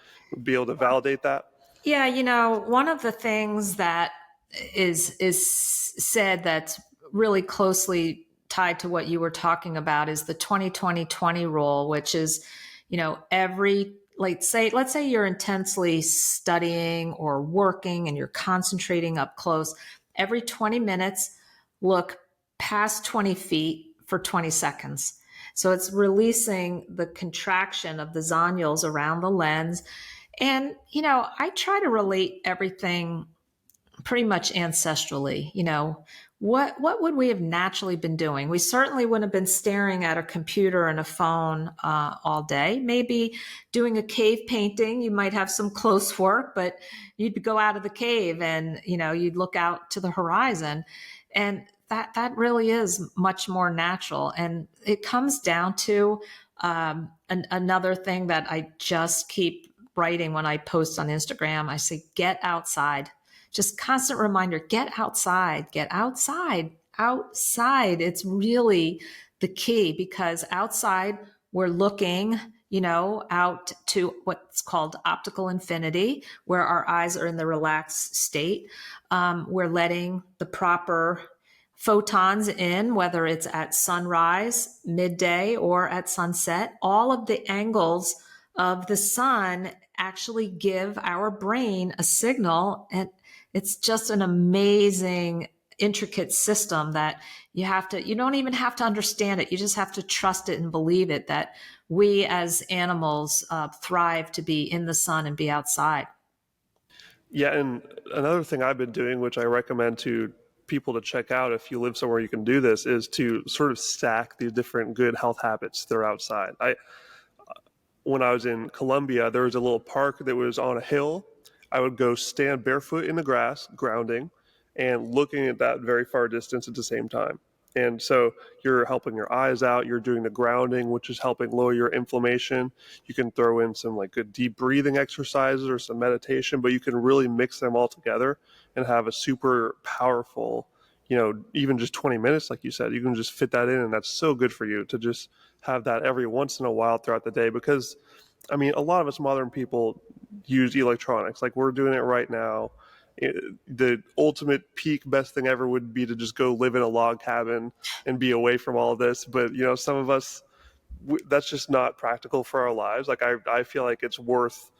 be able to validate that? Yeah, one of the things that is said that's really closely tied to what you were talking about is the 20-20-20 rule, which is, every let's say you're intensely studying or working and you're concentrating up close. Every 20 minutes, look past 20 feet for 20 seconds. So it's releasing the contraction of the zonules around the lens. And, I try to relate everything pretty much ancestrally. What would we have naturally been doing? We certainly wouldn't have been staring at a computer and a phone all day. Maybe doing a cave painting. You might have some close work, but you'd go out of the cave and, you'd look out to the horizon. And that really is much more natural. And it comes down to another thing that I just keep writing when I post on Instagram. I say, get outside. Just constant reminder, get outside, get outside, outside. It's really the key, because outside we're looking, out to what's called optical infinity, where our eyes are in the relaxed state. We're letting the proper photons in, whether it's at sunrise, midday, or at sunset. All of the angles of the sun actually give our brain a signal, and it's just an amazing intricate system that you don't even have to understand it. You just have to trust it and believe it, that we as animals thrive to be in the sun and be outside. Yeah, and another thing I've been doing, which I recommend to people to check out if you live somewhere you can do this is to sort of stack these different good health habits that are outside. When I was in Colombia, there was a little park that was on a hill. I would go stand barefoot in the grass, grounding, and looking at that very far distance at the same time. And so you're helping your eyes out. You're doing the grounding, which is helping lower your inflammation. You can throw in some like good deep breathing exercises or some meditation, but you can really mix them all together and have a super powerful, even just 20 minutes, like you said, you can just fit that in. And that's so good for you to just have that every once in a while throughout the day. Because, I mean, a lot of us modern people use electronics. Like we're doing it right now. The ultimate peak best thing ever would be to just go live in a log cabin and be away from all of this. But some of us, that's just not practical for our lives. Like I feel like it's worth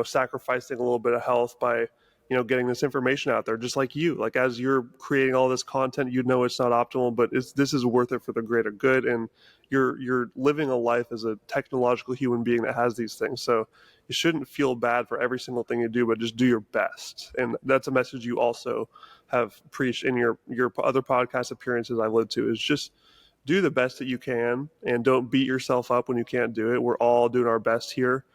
sacrificing a little bit of health by getting this information out there, just like you. Like as you're creating all this content, it's not optimal, but this is worth it for the greater good. And you're living a life as a technological human being that has these things. So you shouldn't feel bad for every single thing you do, but just do your best. And that's a message you also have preached in your other podcast appearances I've led to, is just do the best that you can and don't beat yourself up when you can't do it. We're all doing our best here.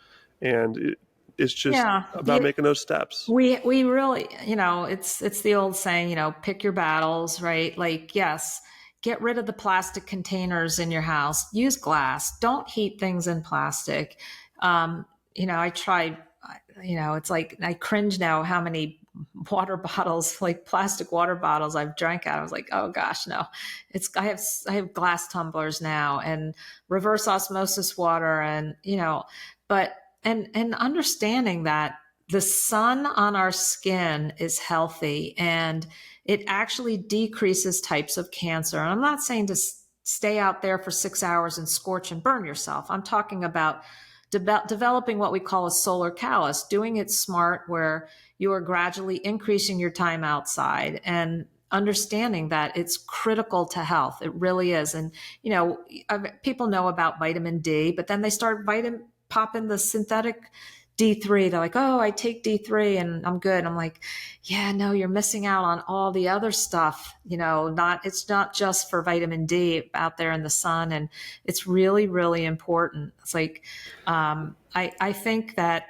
And it's just Yeah. about making those steps. We really, it's the old saying, pick your battles, right? Like, yes, get rid of the plastic containers in your house. Use glass. Don't heat things in plastic. I tried, it's like I cringe now how many water bottles, like plastic water bottles I've drank out. I was like, oh gosh, no. I have glass tumblers now and reverse osmosis water and, but and understanding that the sun on our skin is healthy and it actually decreases types of cancer. And I'm not saying to stay out there for 6 hours and scorch and burn yourself. I'm talking about developing what we call a solar callus, doing it smart where you are gradually increasing your time outside and understanding that it's critical to health. It really is. And, people know about vitamin D, but then they start popping the synthetic D3. They're like, oh, I take D3 and I'm good. I'm like, yeah, no, you're missing out on all the other stuff. It's not just for vitamin D out there in the sun. And it's really, really important. It's like, I think that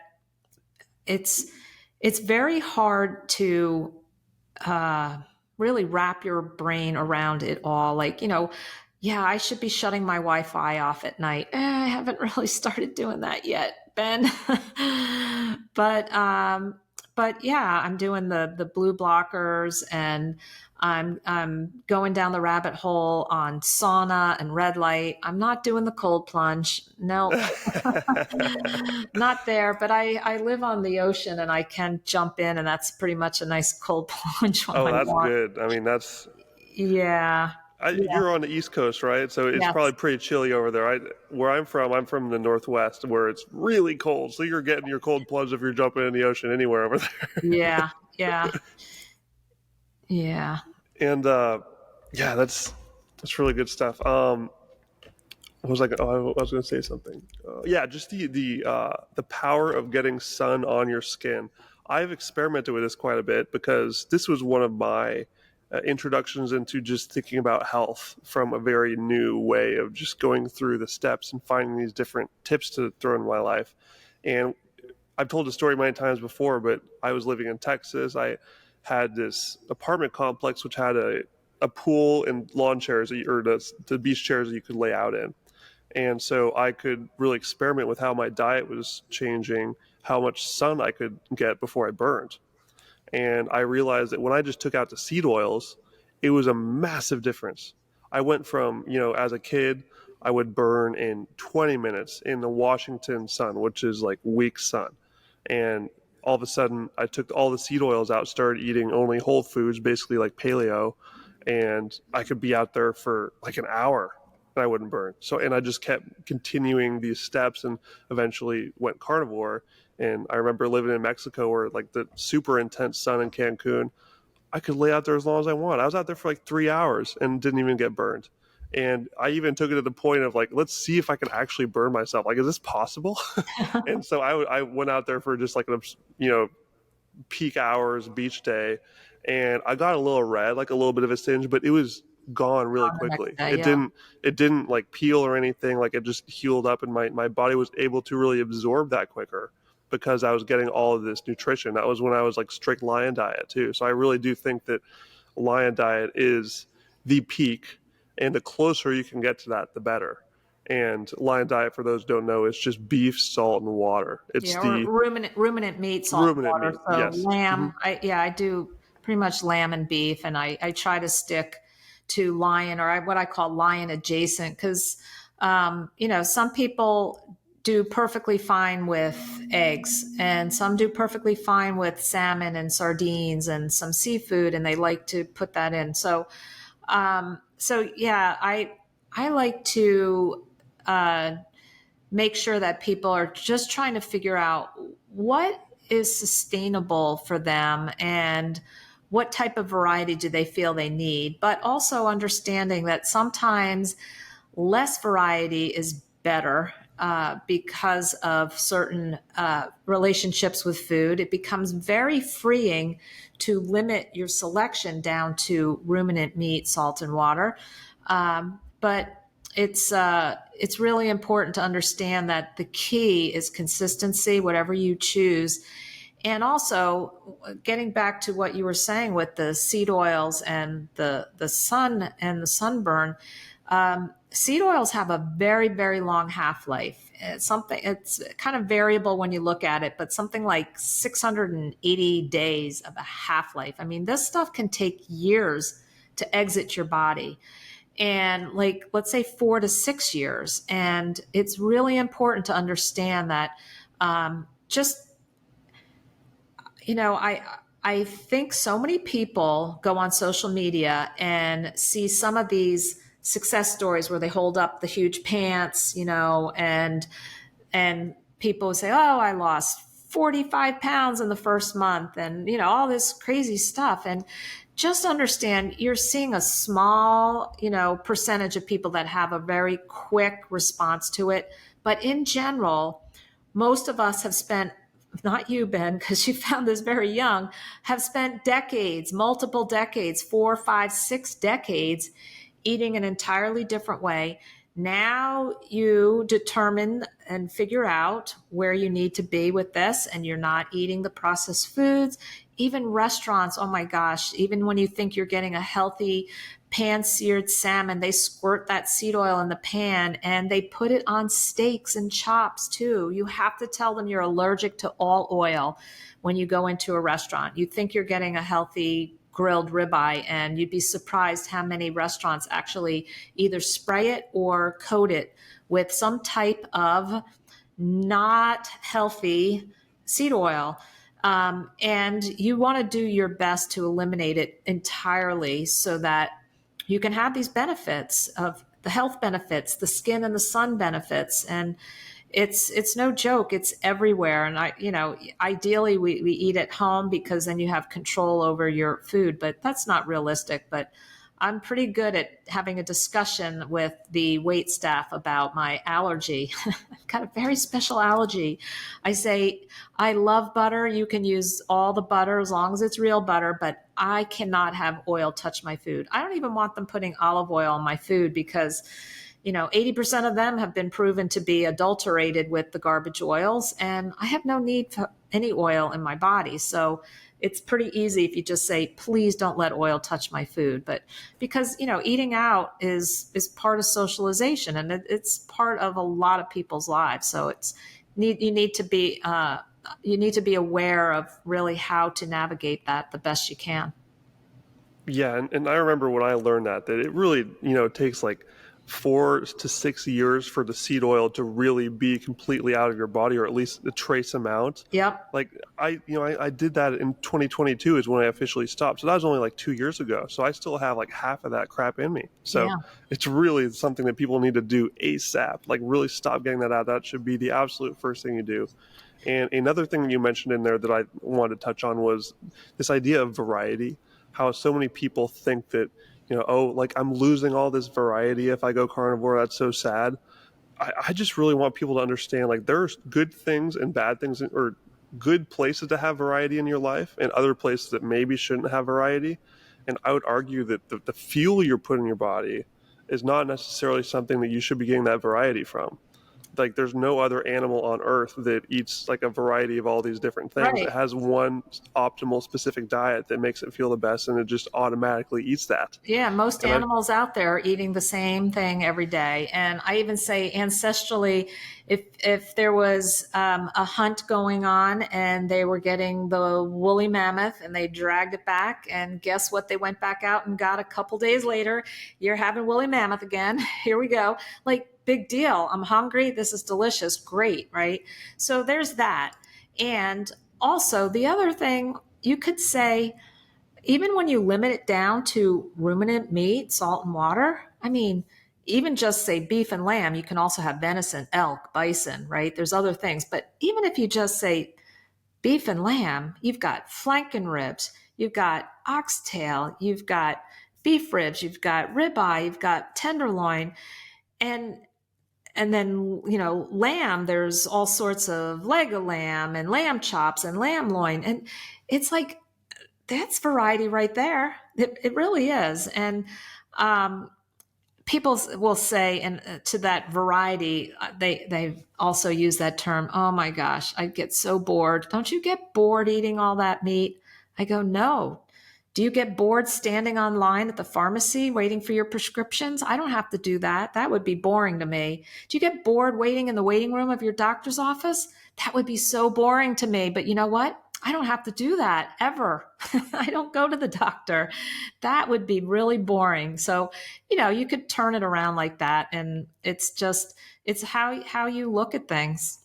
it's very hard to, really wrap your brain around it all. Like, yeah, I should be shutting my Wi-Fi off at night. I haven't really started doing that yet, Ben. but yeah, I'm doing the blue blockers and I'm going down the rabbit hole on sauna and red light. I'm not doing the cold plunge. No, not there, but I live on the ocean and I can jump in and that's pretty much a nice cold plunge when I That's want. good. I mean, Yeah. you're on the East Coast, right? So it's Yes. probably pretty chilly over there. Where I'm from the Northwest, where it's really cold. So you're getting your cold plunge if you're jumping in the ocean anywhere over there. Yeah. Yeah. Yeah. And yeah, that's really good stuff. What was I was going to say something. Yeah, just the power of getting sun on your skin. I've experimented with this quite a bit because this was one of my introductions into just thinking about health from a very new way of just going through the steps and finding these different tips to throw in my life. And I've told the story many times before, but I was living in Texas. I had this apartment complex which had a pool and lawn chairs or the beach chairs that you could lay out in. And so I could really experiment with how my diet was changing, how much sun I could get before I burned. And I realized that when I just took out the seed oils, it was a massive difference. I went from, as a kid, I would burn in 20 minutes in the Washington sun, which is like weak sun. And all of a sudden, I took all the seed oils out, started eating only whole foods, basically like paleo, and I could be out there for like an hour and I wouldn't burn. So, and I just kept continuing these steps and eventually went carnivore. And I remember living in Mexico where like the super intense sun in Cancun, I could lay out there as long as I want. I was out there for like 3 hours and didn't even get burned. And I even took it to the point of like, let's see if I can actually burn myself. Like, is this possible? And so I went out there for just like, peak hours, beach day, and I got a little red, like a little bit of a singe, but it was gone really On the next quickly. day, yeah. It didn't like peel or anything. Like it just healed up, and my body was able to really absorb that quicker because I was getting all of this nutrition. That was when I was like strict lion diet too. So I really do think that lion diet is the peak, and the closer you can get to that, the better. And lion diet, for those who don't know, is just beef, salt, and water. It's Yeah, or the ruminant meat, salt and ruminant water. meat. So Yes. lamb, I do pretty much lamb and beef, and I try to stick to lion, or what I call lion adjacent, because some people do perfectly fine with eggs, and some do perfectly fine with salmon and sardines and some seafood, and they like to put that in. So yeah, I like to make sure that people are just trying to figure out what is sustainable for them and what type of variety do they feel they need, but also understanding that sometimes less variety is better because of certain relationships with food. It becomes very freeing to limit your selection down to ruminant meat, salt, and water. But it's really important to understand that the key is consistency, whatever you choose. And also, getting back to what you were saying with the seed oils and the sun and the sunburn, seed oils have a very, very long half-life. It's kind of variable when you look at it, but something like 680 days of a half-life. I mean, this stuff can take years to exit your body, and like, let's say 4 to 6 years. And it's really important to understand that just I think so many people go on social media and see some of these success stories where they hold up the huge pants, and people say, "Oh, I lost 45 pounds in the first month," and all this crazy stuff. And just understand, you're seeing a small, percentage of people that have a very quick response to it. But in general, most of us have spent, not you, Ben, because you found this very young, have spent decades, multiple decades, 4, 5, 6 decades eating an entirely different way. Now you determine and figure out where you need to be with this, and you're not eating the processed foods. Even restaurants, oh my gosh, even when you think you're getting a healthy pan-seared salmon, they squirt that seed oil in the pan and they put it on steaks and chops too. You have to tell them you're allergic to all oil when you go into a restaurant. You think you're getting a healthy grilled ribeye, and you'd be surprised how many restaurants actually either spray it or coat it with some type of not healthy seed oil. And you want to do your best to eliminate it entirely so that you can have these benefits of the health benefits, the skin and the sun benefits. And it's no joke. It's everywhere. And ideally we eat at home because then you have control over your food, but that's not realistic. But I'm pretty good at having a discussion with the wait staff about my allergy. I've got a very special allergy. I say, I love butter. You can use all the butter as long as it's real butter, but I cannot have oil touch my food. I don't even want them putting olive oil on my food because 80% of them have been proven to be adulterated with the garbage oils, and I have no need for any oil in my body. So it's pretty easy if you just say, please don't let oil touch my food. But because, eating out is part of socialization, and it's part of a lot of people's lives. So you need to be aware of really how to navigate that the best you can. Yeah, and I remember when I learned that it really, takes like 4 to 6 years for the seed oil to really be completely out of your body, or at least a trace amount. Yep. Like I did that in 2022 is when I officially stopped. So that was only like 2 years ago. So I still have like half of that crap in me. So Yeah. it's really something that people need to do ASAP. Like really stop getting that out. That should be the absolute first thing you do. And another thing you mentioned in there that I wanted to touch on was this idea of variety. How so many people think that, oh, like I'm losing all this variety if I go carnivore. That's so sad. I just really want people to understand, like, there's good things and bad things, or good places to have variety in your life and other places that maybe shouldn't have variety. And I would argue that the fuel you're putting in your body is not necessarily something that you should be getting that variety from. Like, there's no other animal on earth that eats like a variety of all these different things. It Right. has one optimal specific diet that makes it feel the best, and it just automatically eats that. Yeah, most And I animals out there are eating the same thing every day. And I even say ancestrally, if there was a hunt going on and they were getting the woolly mammoth and they dragged it back, and guess what? They went back out and got a couple days later. You're having woolly mammoth again. Here we go. Like, big deal. I'm hungry. This is delicious. Great, right? So there's that. And also, the other thing you could say, even when you limit it down to ruminant meat, salt and water, I mean, even just say beef and lamb, you can also have venison, elk, bison, right? There's other things. But even if you just say beef and lamb, you've got flanken ribs, you've got oxtail, you've got beef ribs, you've got ribeye, you've got tenderloin, and then, lamb, there's all sorts of leg of lamb and lamb chops and lamb loin. And it's like, that's variety right there. It really is. And um, people will say, and to that variety, they also use that term. Oh my gosh, I get so bored. Don't you get bored eating all that meat? I go, no. Do you get bored standing online at the pharmacy waiting for your prescriptions? I don't have to do that. That would be boring to me. Do you get bored waiting in the waiting room of your doctor's office? That would be so boring to me. But you know what? I don't have to do that ever. I don't go to the doctor. That would be really boring. So, you could turn it around like that. And it's how you look at things.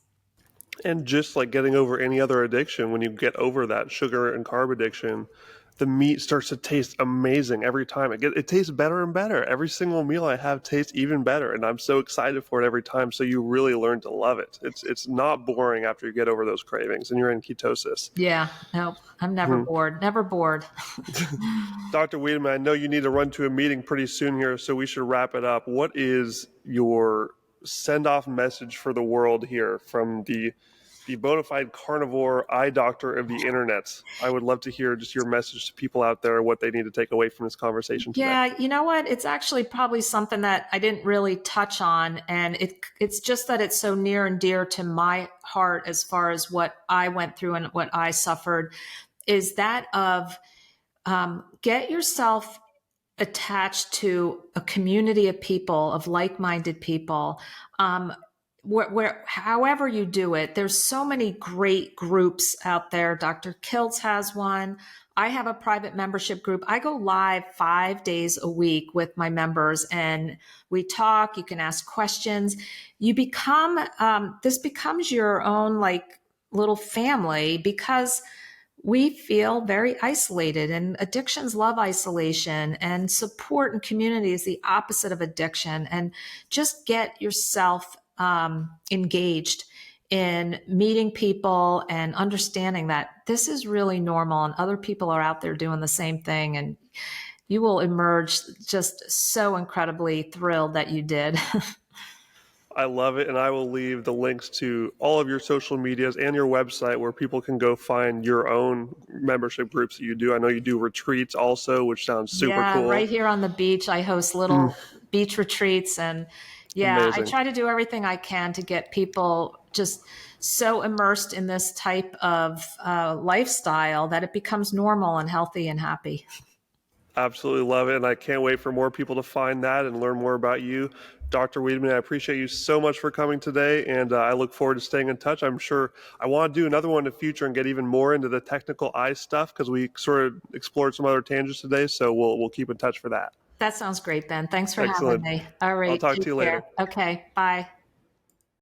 And just like getting over any other addiction, when you get over that sugar and carb addiction, the meat starts to taste amazing every time. It tastes better and better. Every single meal I have tastes even better, and I'm so excited for it every time. So you really learn to love it. It's not boring after you get over those cravings and you're in ketosis. Yeah, no, I'm never Hmm. bored. Never bored. Dr. Wiedemann, I know you need to run to a meeting pretty soon here, so we should wrap it up. What is your send-off message for the world here from the bona fide carnivore eye doctor of the internet? I would love to hear just your message to people out there, what they need to take away from this conversation today. Yeah, you know what? It's actually probably something that I didn't really touch on, and it's just that it's so near and dear to my heart as far as what I went through and what I suffered, is that of get yourself attached to a community of people, of like-minded people. Where however you do it, there's so many great groups out there. Dr. Kiltz has one. I have a private membership group. I go live 5 days a week with my members, and we talk. You can ask questions. You become this becomes your own like little family, because we feel very isolated, and addictions love isolation, and support and community is the opposite of addiction. And just get yourself engaged in meeting people and understanding that this is really normal and other people are out there doing the same thing. And you will emerge just so incredibly thrilled that you did. I love it, and I will leave the links to all of your social medias and your website where people can go find your own membership groups that you do. I know you do retreats also, which sounds super Yeah, cool. right here on the beach, I host little beach retreats. And yeah, I Amazing. try to do everything I can to get people just so immersed in this type of lifestyle that it becomes normal and healthy and happy. Absolutely love it, and I can't wait for more people to find that and learn more about you. Dr. Wiedemann, I appreciate you so much for coming today, and I look forward to staying in touch. I'm sure I want to do another one in the future and get even more into the technical eye stuff, because we sort of explored some other tangents today, so we'll keep in touch for that. That sounds great, Ben. Thanks for having Excellent. me. All I'll right, talk to take you care. later. Okay, bye.